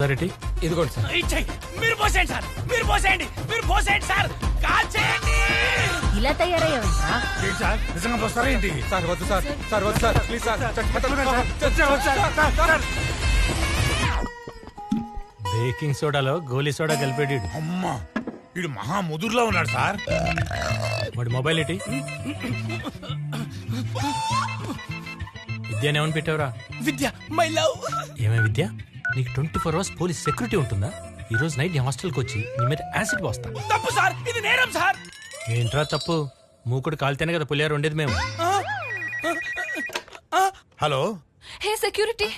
ఇదిగోండి సార్. మీరు పోసేయండి సార్, మీరు పోసేయండి, మీరు పోసేయండి సార్, కాల్ చేయండి. ఇలా తయారయ్యావా? సార్ నిజంగా పోస్తారా ఏంటి? సార్ వద్దు సార్, సార్ వద్దు సార్, ప్లీజ్ సార్. బేకింగ్ సోడాలో గోలీ సోడా కలిపాడు. అమ్మా వీడు మహా ముదురులో ఉన్నాడు సార్. వాడి మొబైల్ ఏంటి? విద్య ఏమని పెట్టావురా? విద్య మై లవ్. ఏమే విద్య, నీకు 24 hours పోలీస్ సెక్యూరిటీ ఉంటుందా? ఈ రోజు నైట్ నీ హాస్టల్కి వచ్చి నీ మీద యాసిడ్ పోస్తా. తప్పు సార్, ఇది నేరం సార్. ఏంట్రా తప్పు? మూకుడు కాలితేనే కదా పులియారు ఉండేది మేము. హలో హే సెక్యూరిటీ,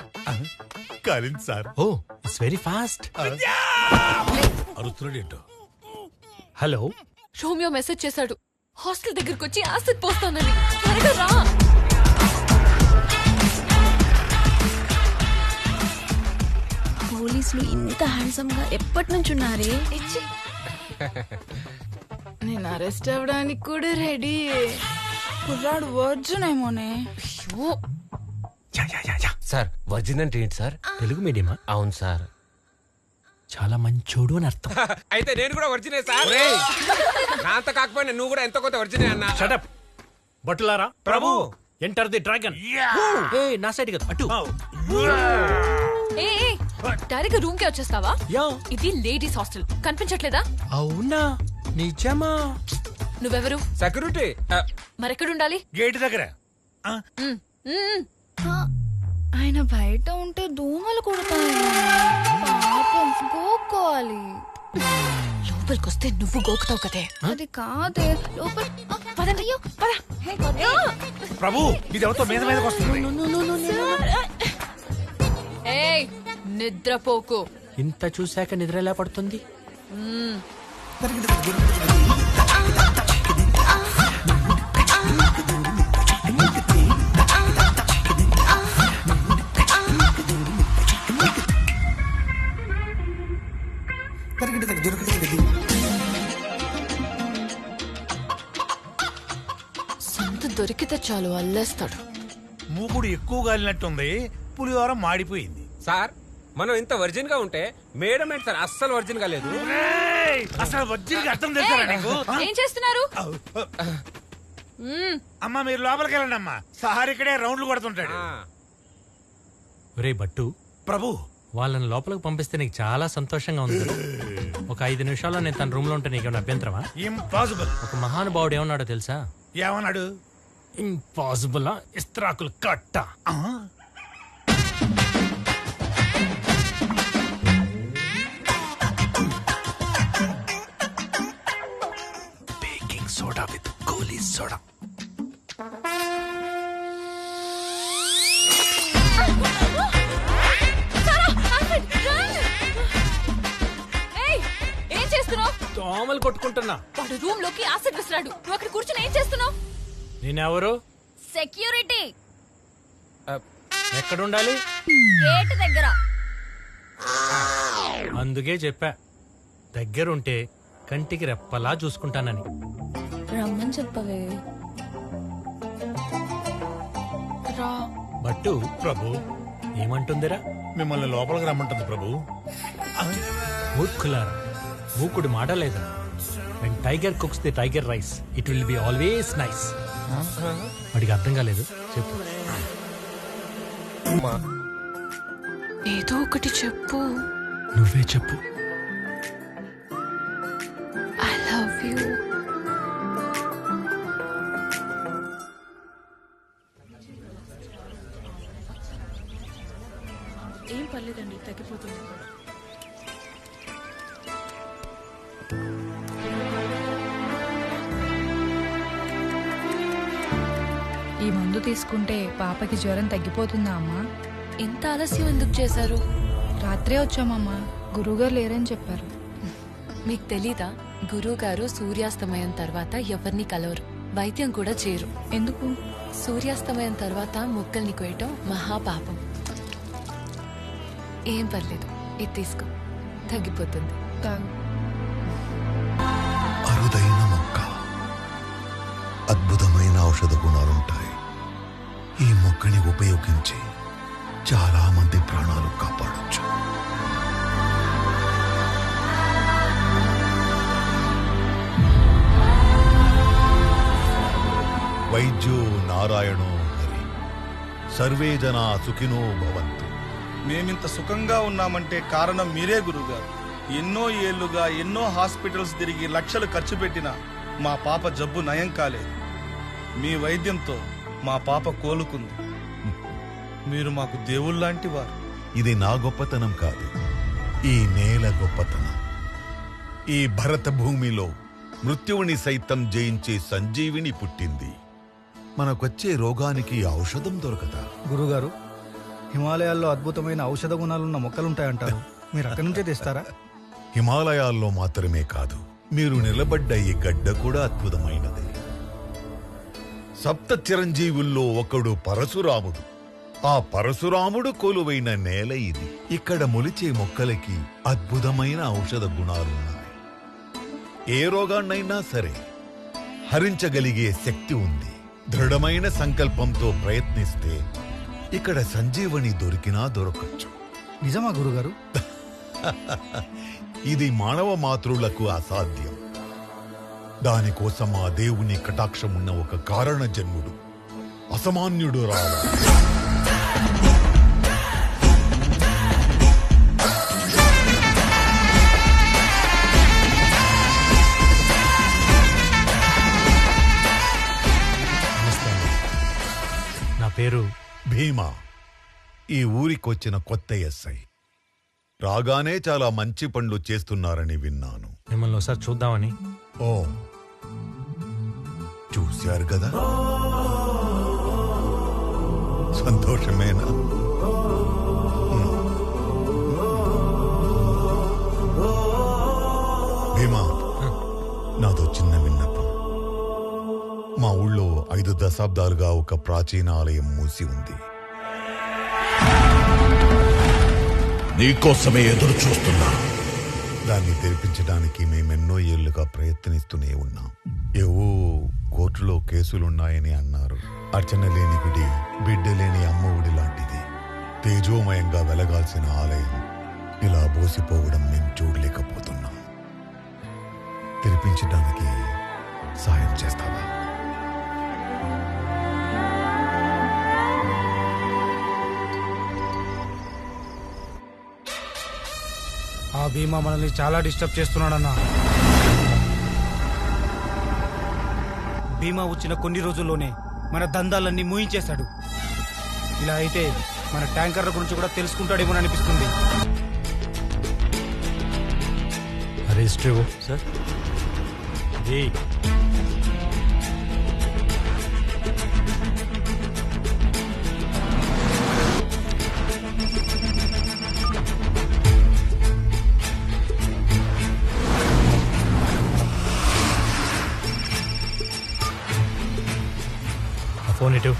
కాలింది sir. Oh it's very fast. అరుస్తున్నాడు ఏంటో. హలో, రోమియో మెసేజ్ చేశాడు, హాస్టల్ దగ్గరకు వచ్చి యాసిడ్ పోస్తానని. త్వరగా రా. పోలీసులు ఇంత హ్యాండ్సమ్ గా ఎప్పటి నుంచి ఉన్నారే? నేను అరెస్ట్ అవ్వడానికి కూడా రెడీ. కుర్రాడు వర్జున్ ఏమోనే. సార్ వర్జిన్ అంటే ఏంటి సార్? తెలుగు మీడియమా? అవును సార్. చాలా మంచోడు అని అర్థం. అయితే నేను కూడా వర్జినే సార్. నా అంత కాకపోయినా నువ్వు కూడా ఎంతో కొంత వర్జినే అన్నా. షటప్ బట్టులారా. Prabhu enter the dragon. ఏ నా సైడ్ కదా అటు. ఏ డైరెక్ట్ రూమ్ కి వచ్చేస్తావా? యా. ఇది లేడీస్ హాస్టల్, కనిపించట్లేదా? అవునా, నిజమా? నువ్వెవరు? సెక్యూరిటీ. మరెక్కడుండాలి? గేట్ దగ్గర. ఆయన బయట ఉంటే దోమలు కుడతాయి. పాపం గోక్కోవాలి. లోపలికొస్తే నువ్వు గోకుతావు కదే. అది కాదే లోపల. పదండి. పద. ప్రభు ఇది ఎవరితో మీద మీదకి వస్తుంది. ఏయ్ నిద్రపోకు. ఇంత చూశాక నిద్ర ఎలా పడుతుంది? సంత దొరికితే చాలు అల్లేస్తాడు. మూకుడు ఎక్కువ గాలినట్టుంది. పులిహోర మాడిపోయింది. సార్ మనం ఇంత వర్జిన్ గా ఉంటే మేడం ఏంటి సార్ అస్సలు వర్జిన్ గా లేదు. అసలు వజ్జికి అర్థం చేస్తారా నీకు? ఏం చేస్తున్నారు? అమ్మా మీరు లోపలికి వెళ్ళండి అమ్మా. సార్ ఇక్కడే రౌండ్లు కొడుతుంటాడు. ఒరే బట్టు, ప్రభు వాళ్ళని లోపలికి పంపిస్తే నీకు చాలా సంతోషంగా ఉంది కదా? ఒక 5 నిమిషాల్లో నేను తన రూమ్ లో ఉంటే నీకేమైనా అభ్యంతరమా? ఇంపాసిబుల్. ఒక మహానుభావుడు ఏమన్నాడో తెలుసా? ఏమన్నాడు? ఇంపాసిబుల్ ఇస్త్రాకులు కట్ట. Baking soda with Goli soda. ఏం చేస్తున్నావు? దోమలు కొట్టుకుంటున్నా. వాడు రూమ్ లోకి యాసిడ్ విసిరాడు. నువ్వు అక్కడ కూర్చొని ఏం చేస్తున్నావు? నేనెవరు? సెక్యూరిటీ. ఎక్కడుండాలి? గేట్ దగ్గర. అందుకే చెప్పా, దగ్గరుంటే కంటికి రెప్పలా చూసుకుంటానని. రమ్మని చెప్పవే. రా. బట్టు ప్రభు ఏమంటుందిరా? మిమ్మల్ని లోపలికి రమ్మంటుంది ప్రభు. మూర్ఖులారా, మూకుడు మాట లేదా? When tiger cooks the tiger rice it will be always nice. వాడికి అర్థం కాలేదు. చెప్పు. ఏదో ఒకటి చెప్పు. నువ్వే చెప్పు. I love you. ఏం పర్లేదండి, తగ్గిపోతుంది. ఈ మందు తీసుకుంటే పాపకి జ్వరం తగ్గిపోతుందా అమ్మా? ఇంత ఆలస్యం ఎందుకు చేశారు? రాత్రే వచ్చామమ్మా, గురువుగారు లేరని చెప్పారు. మీకు తెలీదా? గురువుగారు సూర్యాస్తమయం తర్వాత ఎవరిని కలవరు, వైద్యం కూడా చేయరు. ఎందుకు? సూర్యాస్తమయం తర్వాత మొక్కల్ని కోయటం మహాపాపం. ఏం పర్లేదు, ఇది తీసుకో, తగ్గిపోతుంది. తాగు. అరుదైన మొక్క, అద్భుతమైన ఔషధ గుణాలుంటాయి. ఈ మొక్కని ఉపయోగించి చాలా మంది ప్రాణాలు కాపాడొచ్చు. వైద్యో నారాయణో హరి. సర్వే జనా సుఖినో భవంతు. మేమింత సుఖంగా ఉన్నామంటే కారణం మీరే గురుగారు. ఎన్నో ఏళ్లుగా ఎన్నో హాస్పిటల్స్ తిరిగి లక్షలు ఖర్చు పెట్టినా మా పాప జబ్బు నయం కాలేదు. మీ వైద్యంతో మా పాప కోలుకుంది. మీరు మాకు దేవుళ్ళలాంటి వారు. ఇది నా గొప్పతనం కాదు, ఈ నేల గొప్పతనం. ఈ భరత భూమిలో మృత్యువుని సైతం జయించే సంజీవిని పుట్టింది. మనకొచ్చే రోగానికి ఔషధం దొరకదా? గురుగారు, హిమాలయాల్లో అద్భుతమైన ఔషధ గుణాలున్న మొక్కలుంటాయంటారు. మీరు అక్కడి నుంచే తెస్తారా? హిమాలయాల్లో మాత్రమే కాదు, మీరు నిలబడ్డ ఈ గడ్డ కూడా అద్భుతమైనది. సప్త చిరంజీవుల్లో ఒకడు పరశురాముడు. ఆ పరశురాముడు కొలువైన నేల ఇది. ఇక్కడ మొలిచే మొక్కలకి అద్భుతమైన ఔషధ గుణాలున్నాయి. ఏ రోగాన్నైనా సరే హరించగలిగే శక్తి ఉంది. దృఢమైన సంకల్పంతో ప్రయత్నిస్తే ఇక్కడ సంజీవని దొరికినా దొరకచ్చు. నిజమా గురుగారు? ఇది మానవ మాతృలకు అసాధ్యం. దానికోసం ఆ దేవుని కటాక్షమున్న ఒక కారణ జన్ముడు, అసామాన్యుడు రావాలి. నా పేరు భీమా. ఈ ఊరికొచ్చిన కొత్త ఎస్ఐ. రాగానే చాలా మంచి పనులు చేస్తున్నారని విన్నాను. మిమ్మల్ని ఒకసారి చూద్దామని. ఓ, చూశారు కదా, సంతోషమేనా? భీమా, నాదో చిన్న విన్నపం. మా ఊళ్ళో 5 దశాబ్దాలుగా ఒక ప్రాచీన ఆలయం మూసి ఉంది. నీకోసమే ఎదురు చూస్తున్నా. దాన్ని తెరిపించడానికి మేమెన్నో ఏళ్లుగా ప్రయత్నిస్తూనే ఉన్నాం. ఏవో కోర్టులో కేసులున్నాయని అన్నారు. అర్చన లేని గుడి, బిడ్డ లేని అమ్మఒడి లాంటిది. తేజోమయంగా వెలగాల్సిన ఆలయం ఇలా బోసిపోవడం మేము చూడలేకపోతున్నాం. తెరిపించడానికి సాయం చేస్తావా? ఆ భీమా మనల్ని చాలా డిస్టర్బ్ చేస్తున్నాడన్నా. భీమా వచ్చిన కొన్ని రోజుల్లోనే మన దందాలన్నీ మూయించేశాడు. ఇలా అయితే మన ట్యాంకర్ల గురించి కూడా తెలుసుకుంటాడేమో అనిపిస్తుంది. Register sir. ఫోన్ ఇటు.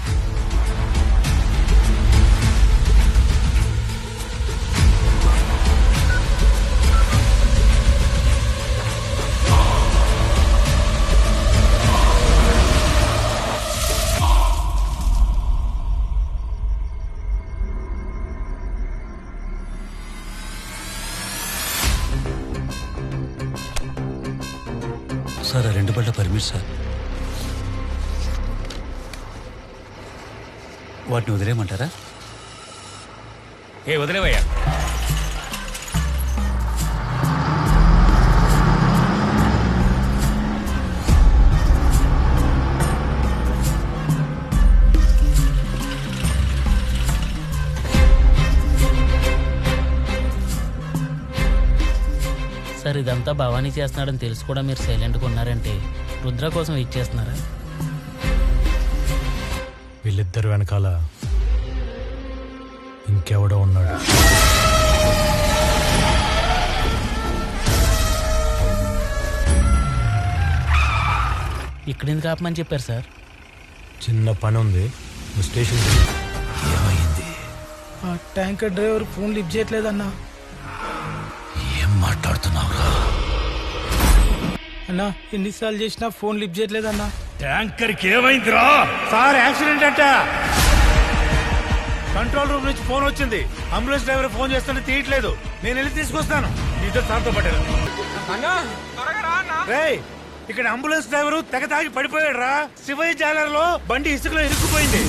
సార్, 2 బళ్ళ పర్మిట్ సార్. వాటిని వదిలేయమంటారా? వదిలేవయ్యా. సార్, ఇదంతా భవానీ చేస్తున్నాడని తెలుసు కూడా మీరు సైలెంట్గా ఉన్నారంటే రుద్ర కోసం ఇచ్చేస్తున్నారా? వీళ్ళిద్దరు వెనకాల ఇంకెవడో ఉన్నాడు. ఇక్కడ ఎందుకు ఆపమని చెప్పారు సార్? చిన్న పని ఉంది, నువ్వు స్టేషన్. ఏమైంది? ఆ ట్యాంకర్ డ్రైవర్ ఫోన్ లిఫ్ట్ చేయట్లేదన్నా. ఏం మాట్లాడుతున్నావురా? అన్నా, ఎన్నిసార్లు చేసినా ఫోన్ లిఫ్ట్ చేయట్లేదన్నా. ట్యాంకర్కి ఏమైందిరా? సార్, యాక్సిడెంట్ అంట. కంట్రోల్ రూమ్ నుంచి ఫోన్ వచ్చింది. అంబులెన్స్ డ్రైవర్ ఫోన్ చేస్తుంటే తీయట్లేదు. నేను వెళ్ళి తీసుకొస్తాను. నీతో సార్తో పట్టాను. రేయ్, ఇక్కడ అంబులెన్స్ డ్రైవరు తెగ తాగి పడిపోయాడు రా. శివయ్య జాలర్లో బండి ఇసుకలో ఇరుక్కుపోయింది.